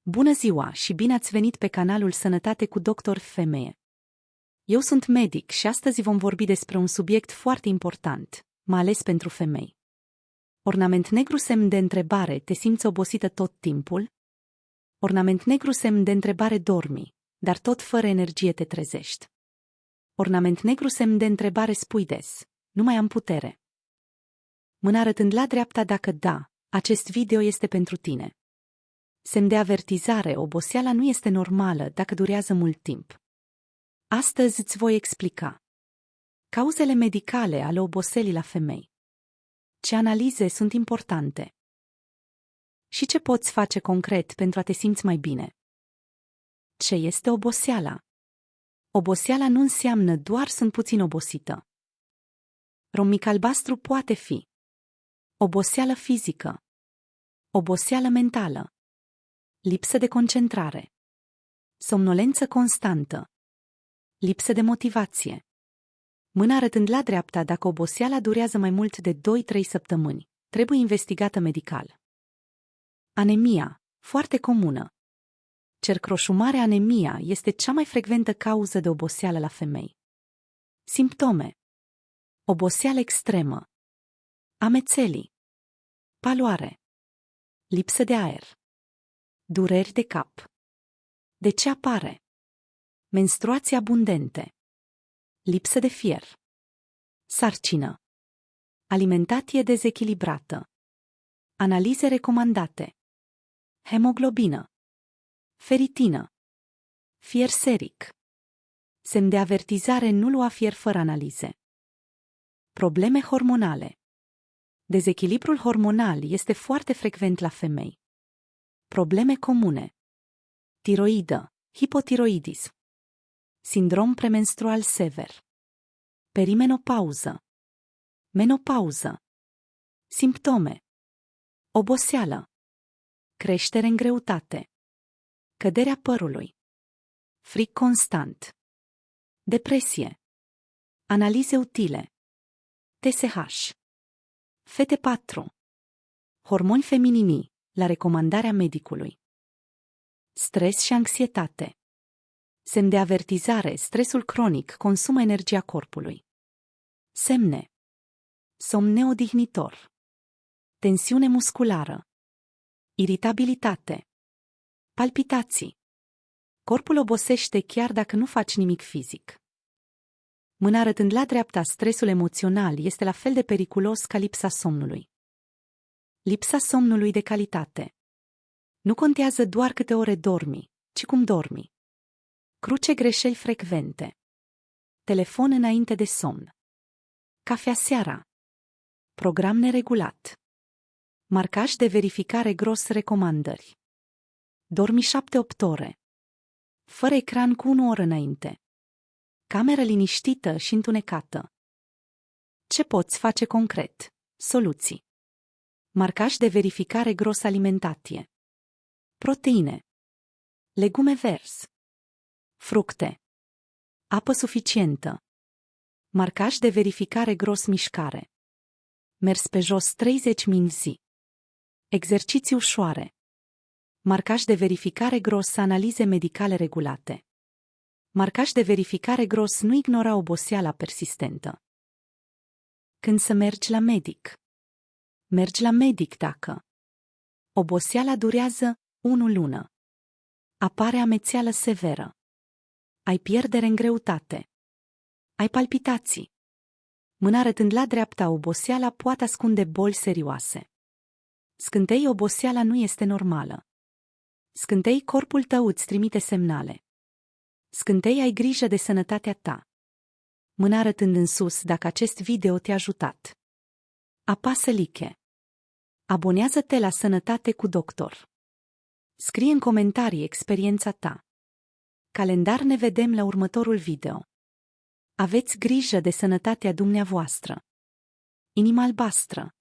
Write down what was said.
Bună ziua și bine ați venit pe canalul Sănătate cu Doctor Femeie. Eu sunt medic și astăzi vom vorbi despre un subiect foarte important, mai ales pentru femei. Ornament negru semn de întrebare, te simți obosită tot timpul? Ornament negru semn de întrebare, dormi, dar tot fără energie te trezești. Ornament negru semn de întrebare, spui des, nu mai am putere. Mâna arătând la dreapta dacă da, acest video este pentru tine. Semn de avertizare, oboseala nu este normală dacă durează mult timp. Astăzi îți voi explica cauzele medicale ale oboselii la femei, ce analize sunt importante și ce poți face concret pentru a te simți mai bine. Ce este oboseala? Oboseala nu înseamnă doar sunt puțin obosită. Rom mic albastru poate fi oboseală fizică, oboseală mentală, lipsă de concentrare, somnolență constantă, lipsă de motivație. Mâna arătând la dreapta dacă oboseala durează mai mult de 2-3 săptămâni, trebuie investigată medical. Anemia, foarte comună. Cercroșumare, anemia este cea mai frecventă cauză de oboseală la femei. Simptome: oboseală extremă, amețelii, paloare, lipsă de aer, dureri de cap. De ce apare? Menstruații abundente, lipsă de fier, sarcină, alimentație dezechilibrată, analize recomandate, hemoglobină, feritină, fier seric. Semn de avertizare, nu lua fier fără analize. Probleme hormonale. Dezechilibrul hormonal este foarte frecvent la femei. Probleme comune: tiroidă, hipotiroidism, sindrom premenstrual sever, perimenopauză, menopauză. Simptome: oboseală, creștere în greutate, căderea părului, fric constant, depresie. Analize utile: TSH, FT4, hormoni feminini, la recomandarea medicului. Stres și anxietate. Semn de avertizare, stresul cronic consumă energia corpului. Semne: somn neodihnitor, tensiune musculară, iritabilitate, palpitații. Corpul obosește chiar dacă nu faci nimic fizic. Mâna arătând la dreapta, stresul emoțional este la fel de periculos ca lipsa somnului. Lipsa somnului de calitate. Nu contează doar câte ore dormi, ci cum dormi. Cruce greșeli frecvente. Telefon înainte de somn. Cafea seara. Program neregulat. Marcaj de verificare gros, recomandări. Dormi 7-8 ore. Fără ecran cu 1 oră înainte. Cameră liniștită și întunecată. Ce poți face concret? Soluții: marcaj de verificare gros, alimentație, proteine, legume verzi, fructe, apă suficientă. Marcaj de verificare gros, mișcare, mers pe jos 30 minute zi, exerciții ușoare. Marcaj de verificare gros, analize medicale regulate. Marcaj de verificare gros, nu ignora oboseala persistentă. Când să mergi la medic? Mergi la medic dacă oboseala durează 1 lună, apare amețeală severă, ai pierdere în greutate, ai palpitații. Mâna arătând la dreapta, oboseala poate ascunde boli serioase. Scântei, oboseala nu este normală. Scântei, corpul tău îți trimite semnale. Scântei, ai grijă de sănătatea ta. Mâna arătând în sus dacă acest video te-a ajutat. Apasă like. Abonează-te la Sănătate cu Doctor. Scrie în comentarii experiența ta. Calendar, ne vedem la următorul video. Aveți grijă de sănătatea dumneavoastră. Inima albastră.